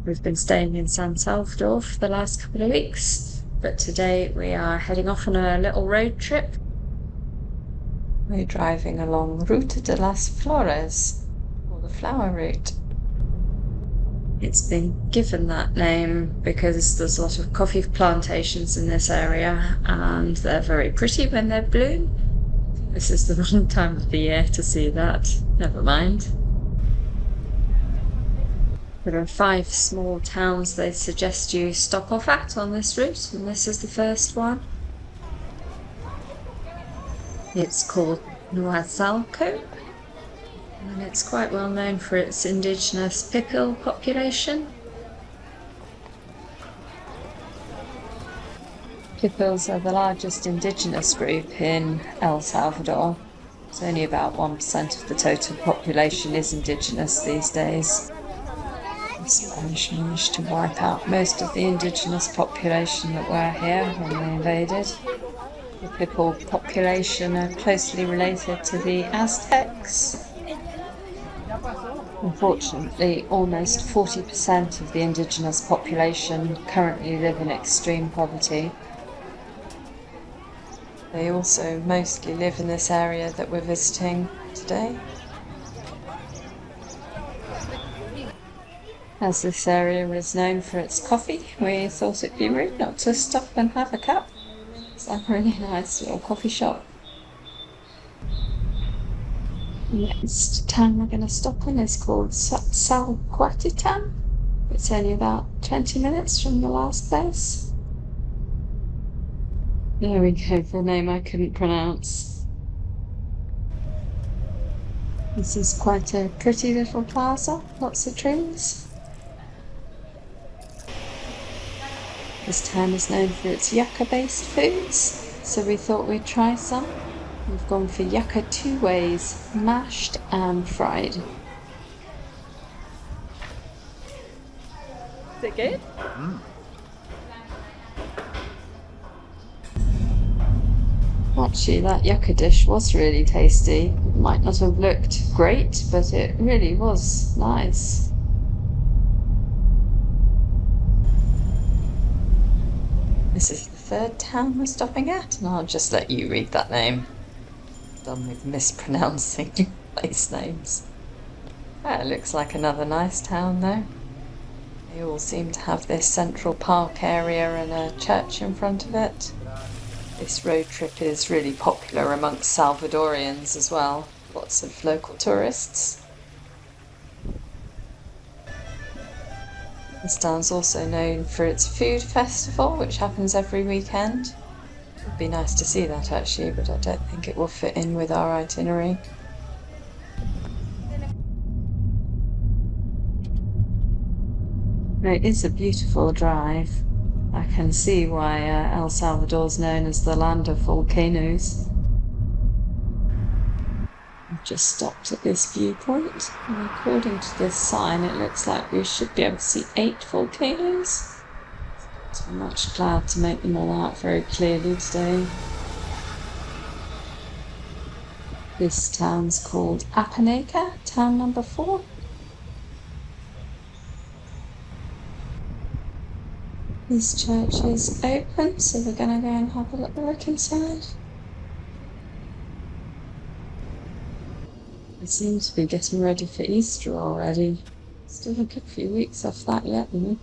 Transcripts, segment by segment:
We've been staying in San Salvador for the last couple of weeks, but today we are heading off on a little road trip. We're driving along Ruta de las Flores, or the flower route. It's been given that name because there's a lot of coffee plantations in this area and they're very pretty when they bloom. This is the wrong time of the year to see that. Never mind. There are 5 small towns they suggest you stop off at on this route, and this is the first one. It's called Nuazalco, and it's quite well known for its indigenous pipil population. Pipils are the largest indigenous group in El Salvador. It's only about 1% of the total population is indigenous these days. The Spanish managed to wipe out most of the indigenous population that were here when they invaded. The Pipil population are closely related to the Aztecs. Unfortunately, almost 40% of the indigenous population currently live in extreme poverty. They also mostly live in this area that we're visiting today. As this area is known for its coffee, we thought it'd be rude not to stop and have a cup. It's a really nice little coffee shop. The next town we're going to stop in is called Salvadorian. It's only about 20 minutes from the last place. There we go, for a name I couldn't pronounce. This is quite a pretty little plaza, lots of trees. This town is known for its yucca-based foods, so we thought we'd try some. We've gone for yucca 2 ways, mashed and fried. Is it good? Actually, that yucca dish was really tasty. It might not have looked great, but it really was nice. This is the 3rd town we're stopping at, and I'll just let you read that name. Done with mispronouncing place names. It looks like another nice town though. They all seem to have this central park area and a church in front of it. This road trip is really popular amongst Salvadorians as well. Lots of local tourists. This town's also known for its food festival, which happens every weekend. It'd be nice to see that actually, but I don't think it will fit in with our itinerary. It is a beautiful drive. I can see why El Salvador's known as the land of volcanoes. We've just stopped at this viewpoint, and according to this sign it looks like we should be able to see 8 volcanoes. Too much cloud to make them all out very clearly today. This town's called Apaneca, town number 4. This church is open, so we're going to go and have a little look inside. It seems to be getting ready for Easter already. Still a good few weeks off that yet, though.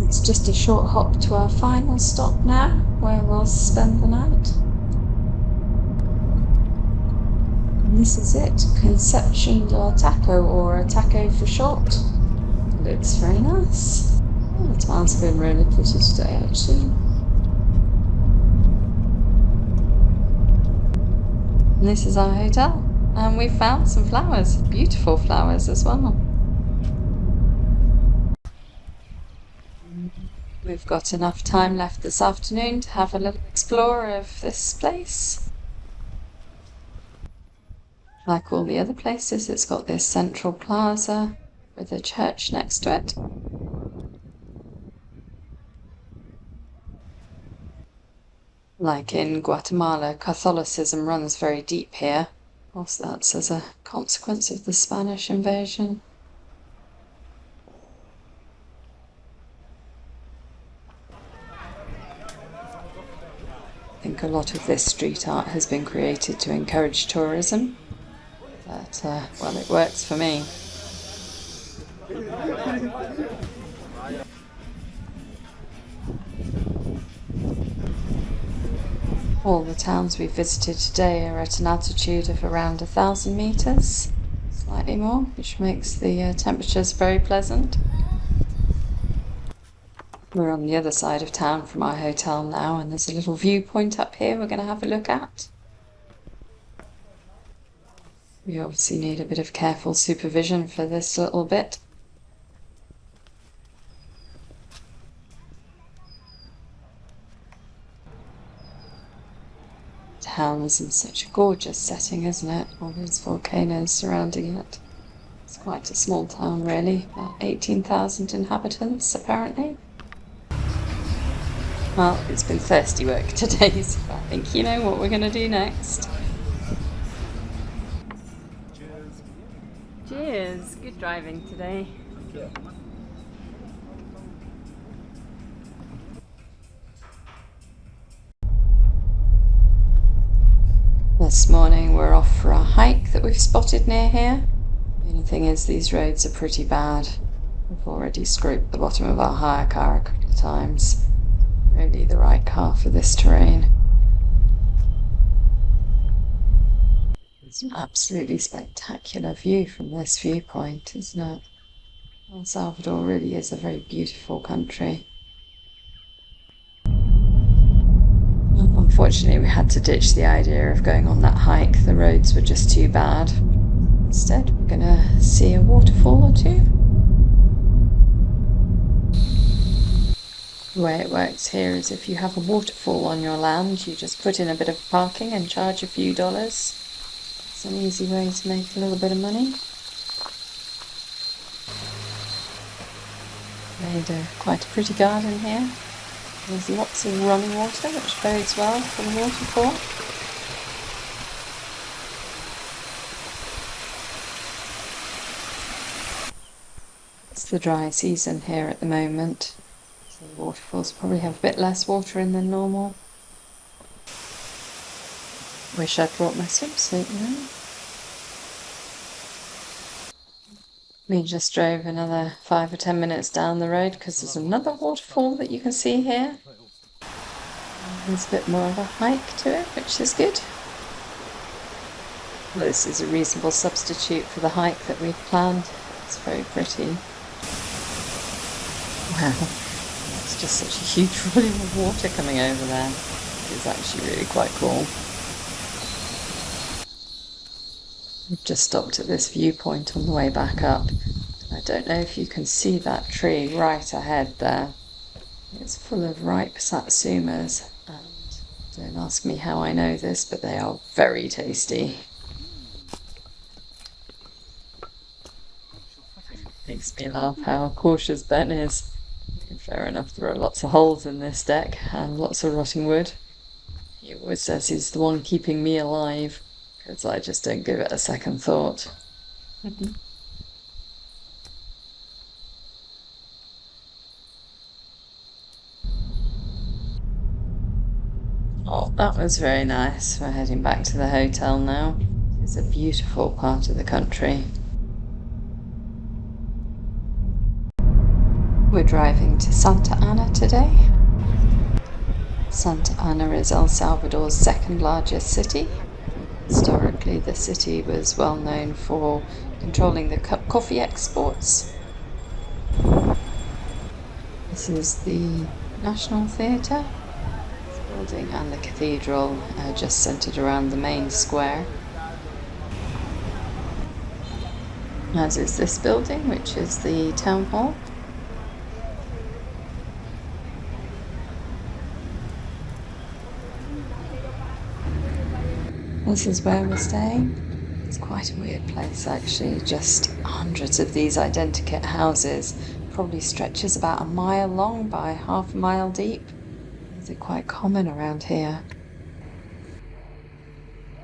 It's just a short hop to our final stop now, where we'll spend the night. And this is it, Conception del Taco, or a taco for short. It looks very nice. Oh, the town's been really pretty today, actually. And this is our hotel, and we found some flowers, beautiful flowers as well. We've got enough time left this afternoon to have a little explore of this place. Like all the other places, it's got this central plaza with a church next to it. Like in Guatemala, Catholicism runs very deep here. Also, that's as a consequence of the Spanish invasion. lot of this street art has been created to encourage tourism, but, well, it works for me. All the towns we visited today are at an altitude of around 1,000 meters, slightly more, which makes the temperatures very pleasant. We're on the other side of town from our hotel now, and there's a little viewpoint up here we're going to have a look at. We obviously need a bit of careful supervision for this little bit. Town is in such a gorgeous setting, isn't it? All these volcanoes surrounding it. It's quite a small town, really. About 18,000 inhabitants, apparently. Well, it's been thirsty work today, so I think you know what we're going to do next. Cheers! Good driving today. This morning we're off for a hike that we've spotted near here. The only thing is these roads are pretty bad. We've already scraped the bottom of our hire car a couple of times. Really the right car for this terrain. It's an absolutely spectacular view from this viewpoint, isn't it? El Salvador really is a very beautiful country. Unfortunately, we had to ditch the idea of going on that hike. The roads were just too bad. Instead, we're going to see a waterfall or two. The way it works here is if you have a waterfall on your land, you just put in a bit of parking and charge a few dollars. It's an easy way to make a little bit of money. Made quite a pretty garden here. There's lots of running water, which bodes well for the waterfall. It's the dry season here at the moment, so the waterfalls probably have a bit less water in than normal. Wish I'd brought my swimsuit now. We just drove another 5 or 10 minutes down the road because there's another waterfall that you can see here. There's a bit more of a hike to it, which is good. Well, this is a reasonable substitute for the hike that we've planned. It's very pretty. Wow, it's just such a huge volume of water coming over there. It's actually really quite cool. We've just stopped at this viewpoint on the way back up. I don't know if you can see that tree right ahead there. It's full of ripe satsumas, and don't ask me how I know this, but they are very tasty. Makes me laugh how cautious Ben is. Fair enough, there are lots of holes in this deck and lots of rotting wood. He always says he's the one keeping me alive, because I just don't give it a second thought. Oh, that was very nice. We're heading back to the hotel now. It's a beautiful part of the country. We're driving to Santa Ana today. Santa Ana is El Salvador's second largest city. Historically, the city was well known for controlling the coffee exports. This is the National Theatre. This building and the cathedral are just centered around the main square. As is this building, which is the town hall. This is where we're staying. It's quite a weird place actually, just hundreds of these identikit houses, probably stretches about a mile long by half a mile deep. These are quite common around here.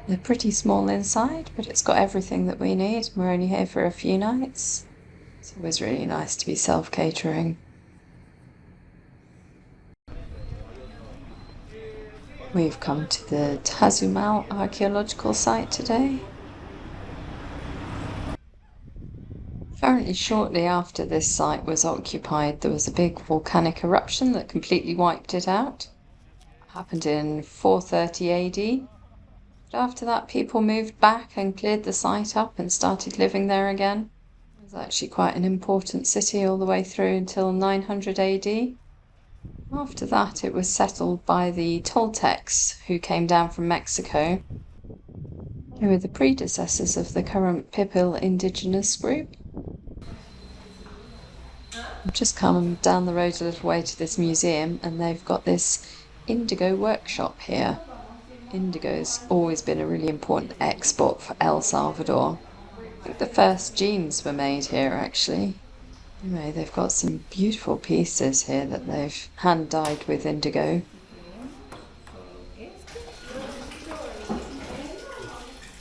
They're pretty small inside, but it's got everything that we need. We're only here for a few nights. It's always really nice to be self-catering. We've come to the Tazumal archaeological site today. Apparently shortly after this site was occupied, there was a big volcanic eruption that completely wiped it out. It happened in 430 AD. But after that, people moved back and cleared the site up and started living there again. It was actually quite an important city all the way through until 900 AD. After that, it was settled by the Toltecs, who came down from Mexico, who were the predecessors of the current Pipil indigenous group. I've just come down the road a little way to this museum, and they've got this indigo workshop here. Indigo's always been a really important export for El Salvador. I think the first jeans were made here, actually. Anyway, they've got some beautiful pieces here that they've hand dyed with indigo.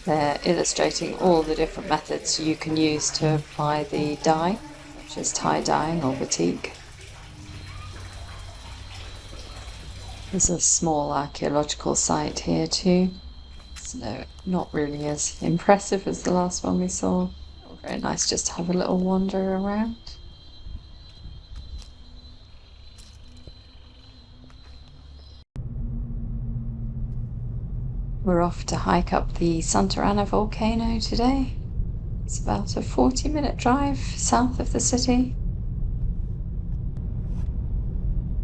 They're illustrating all the different methods you can use to apply the dye, such as tie-dyeing or batik. There's a small archaeological site here too, so not really as impressive as the last one we saw. Very nice just to have a little wander around. We're off to hike up the Santa Ana volcano today. It's about a 40-minute drive south of the city.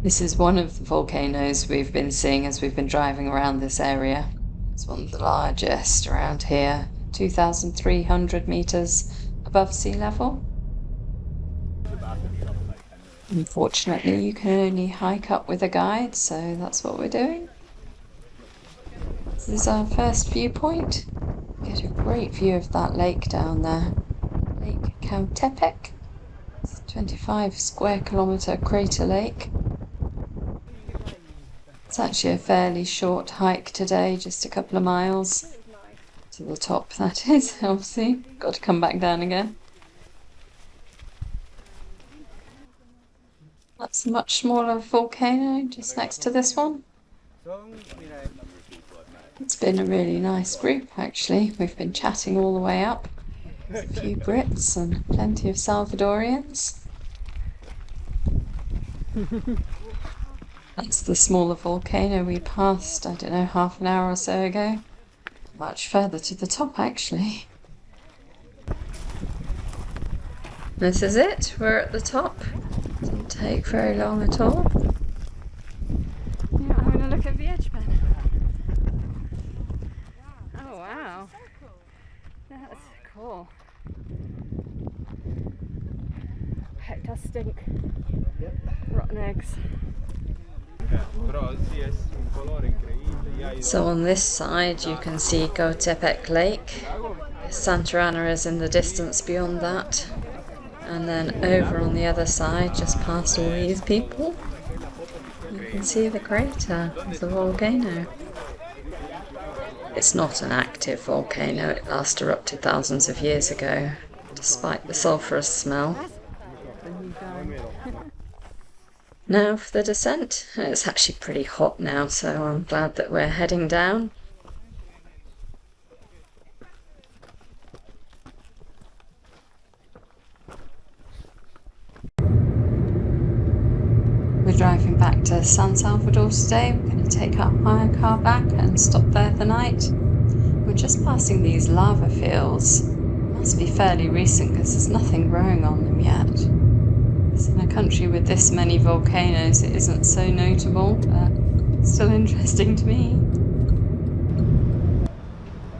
This is one of the volcanoes we've been seeing as we've been driving around this area. It's one of the largest around here, 2,300 meters above sea level. Unfortunately, you can only hike up with a guide, so that's what we're doing. This is our first viewpoint. Get a great view of that lake down there. Lake Cautepec. It's a 25 square kilometer crater lake. It's actually a fairly short hike today, just a couple of miles. To the top, that is, obviously. Got to come back down again. That's a much smaller volcano just next to this one. It's been a really nice group, actually. We've been chatting all the way up. There's a few Brits and plenty of Salvadorians. That's the smaller volcano we passed, I don't know, half an hour or so ago. Much further to the top, actually. This is it. We're at the top. Didn't take very long at all. Yeah, I'm going to look at the edge pen. Oh, wow. That's cool. It does stink. Rotten eggs. So on this side you can see Cautepec Lake. Santa Ana is in the distance beyond that. And then over on the other side, just past all these people, you can see the crater of the volcano. It's not an active volcano, it last erupted thousands of years ago, despite the sulphurous smell. Now for the descent. It's actually pretty hot now, so I'm glad that we're heading down. We're driving back to San Salvador today. We're going to take our hire car back and stop there the night. We're just passing these lava fields. It must be fairly recent because there's nothing growing on them yet. In a country with this many volcanoes, it isn't so notable, but it's still interesting to me.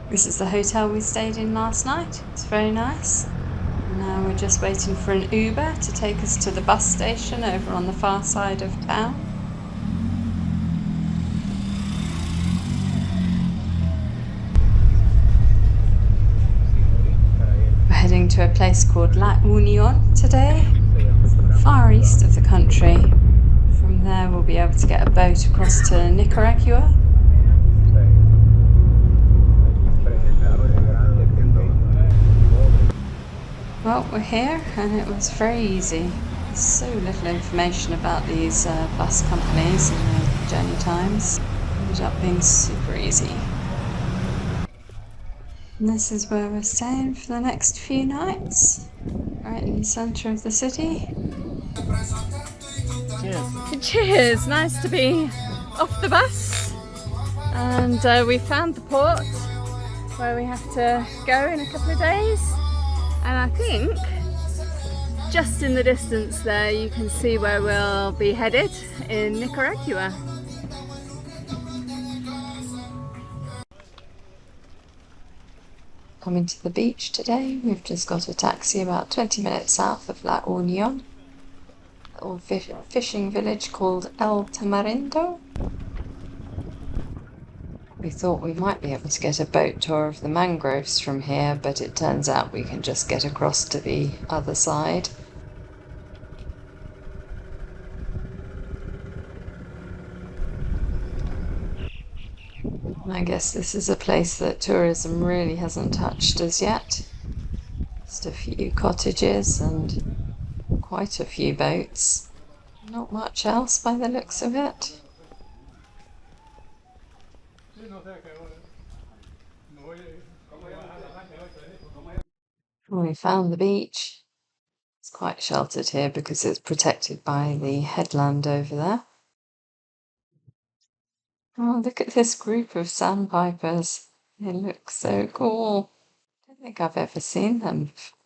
This is the hotel we stayed in last night. It's very nice. Now we're just waiting for an Uber to take us to the bus station over on the far side of town. We're heading to a place called La Union today. Far east of the country. From there we'll be able to get a boat across to Nicaragua. Well, we're here and it was very easy. There's so little information about these bus companies and their journey times. ended up being super easy. And this is where we're staying for the next few nights, right in the centre of the city. Cheers. Cheers, nice to be off the bus. And we found the port where we have to go in a couple of days. And I think just in the distance there you can see where we'll be headed in Nicaragua. Coming to the beach today, we've just got a taxi about 20 minutes south of La Union, a little fishing village called El Tamarindo. We thought we might be able to get a boat tour of the mangroves from here, but it turns out we can just get across to the other side. I guess this is a place that tourism really hasn't touched as yet. Just a few cottages and quite a few boats. Not much else by the looks of it. We found the beach. It's quite sheltered here because it's protected by the headland over there. Oh, look at this group of sandpipers. They look so cool. I don't think I've ever seen them before.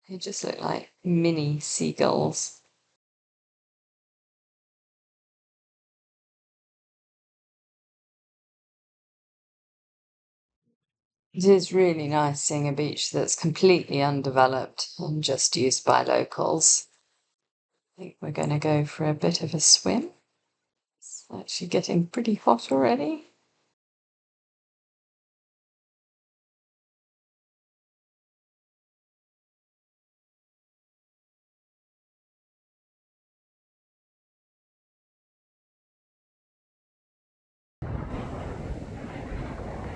They just look like mini seagulls. It is really nice seeing a beach that's completely undeveloped and just used by locals. I think we're going to go for a bit of a swim. It's actually getting pretty hot already.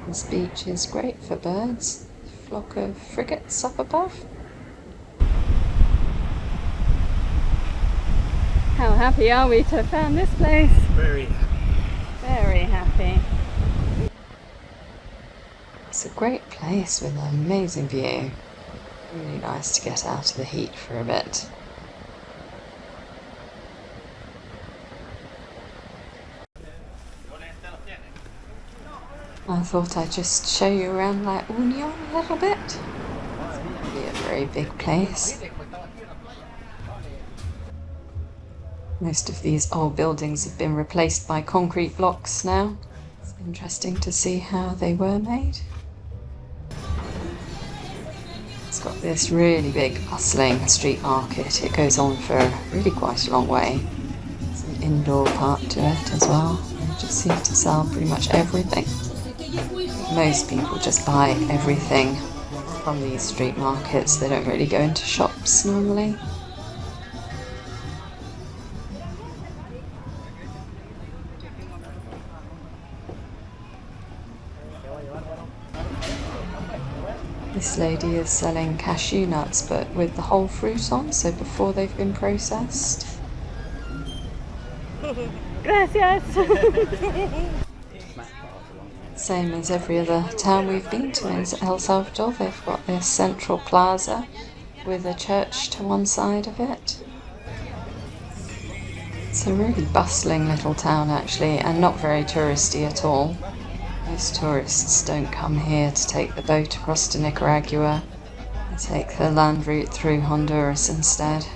This beach is great for birds. A flock of frigates up above. How happy are we to have found this place? Very happy. Very happy. It's a great place with an amazing view. Really nice to get out of the heat for a bit. I thought I'd just show you around La Union a little bit. It's really a very big place. Most of these old buildings have been replaced by concrete blocks now. It's interesting to see how they were made. It's got this really big bustling street market. It goes on for really quite a long way. There's an indoor part to it as well. They just seem to sell pretty much everything. Most people just buy everything from these street markets. They don't really go into shops normally. This lady is selling cashew nuts, but with the whole fruit on, so before they've been processed. Gracias. Same as every other town we've been to in El Salvador, they've got this central plaza with a church to one side of it. It's a really bustling little town actually, and not very touristy at all. Most tourists don't come here to take the boat across to Nicaragua. They take the land route through Honduras instead.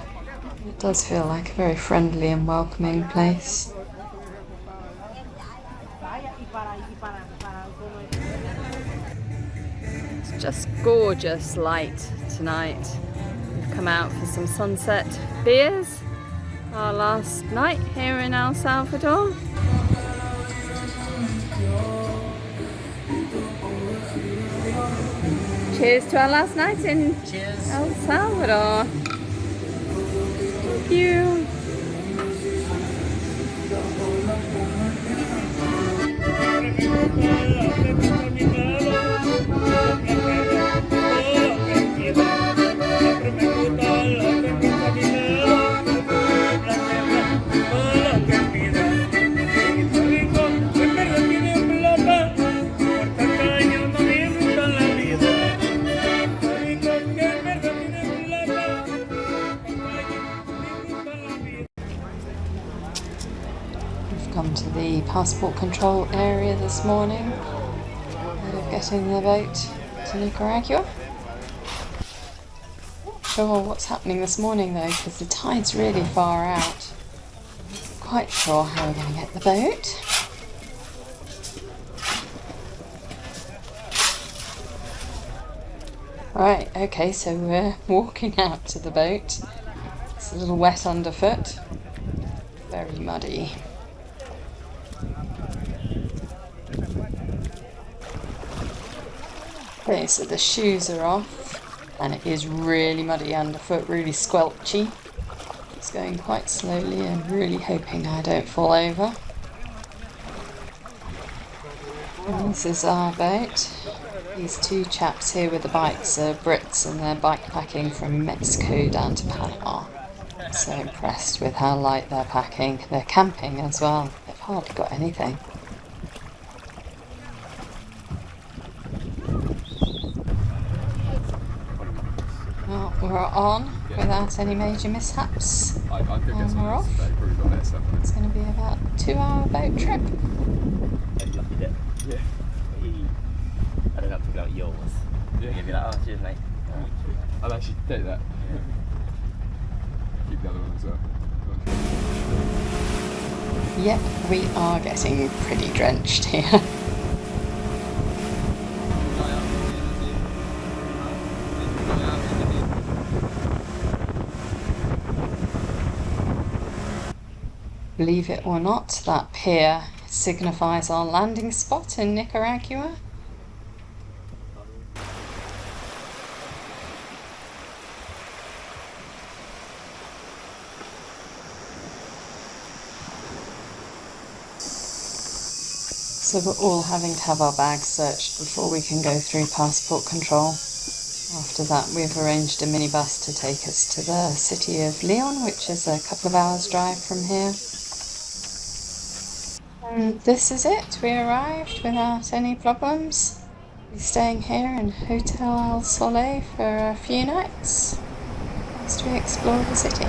It does feel like a very friendly and welcoming place. It's just gorgeous light tonight. We've come out for some sunset beers. Our last night here in El Salvador. Cheers to our last night in El Salvador. Thank you. come to the passport control area this morning ahead of getting the boat to Nicaragua. Not sure what's happening this morning though, because the tide's really far out. Quite sure how we're going to get the boat. Right, okay, so we're walking out to the boat. It's a little wet underfoot, very muddy. Okay, so the shoes are off, and it is really muddy underfoot, really squelchy. It's going quite slowly and really hoping I don't fall over. And this is our boat. These two chaps here with the bikes are Brits and they're bikepacking from Mexico down to Panama. I'm so impressed with how light they're packing. They're camping as well. They've hardly got anything. Well, we're on without any major mishaps. And we're off. It's going to be about a 2-hour boat trip. Yeah. I don't have to out yours. Yeah. You'd be like, oh, cheers, mate. I'll actually take that. Yeah. Keep the other one as well. Yep, we are getting pretty drenched here. Believe it or not, that pier signifies our landing spot in Nicaragua. So we're all having to have our bags searched before we can go through passport control. After that, we've arranged a minibus to take us to the city of Leon, which is a couple of hours drive from here. And this is it. We arrived without any problems. We're staying here in Hotel El Sole for a few nights whilst we explore the city.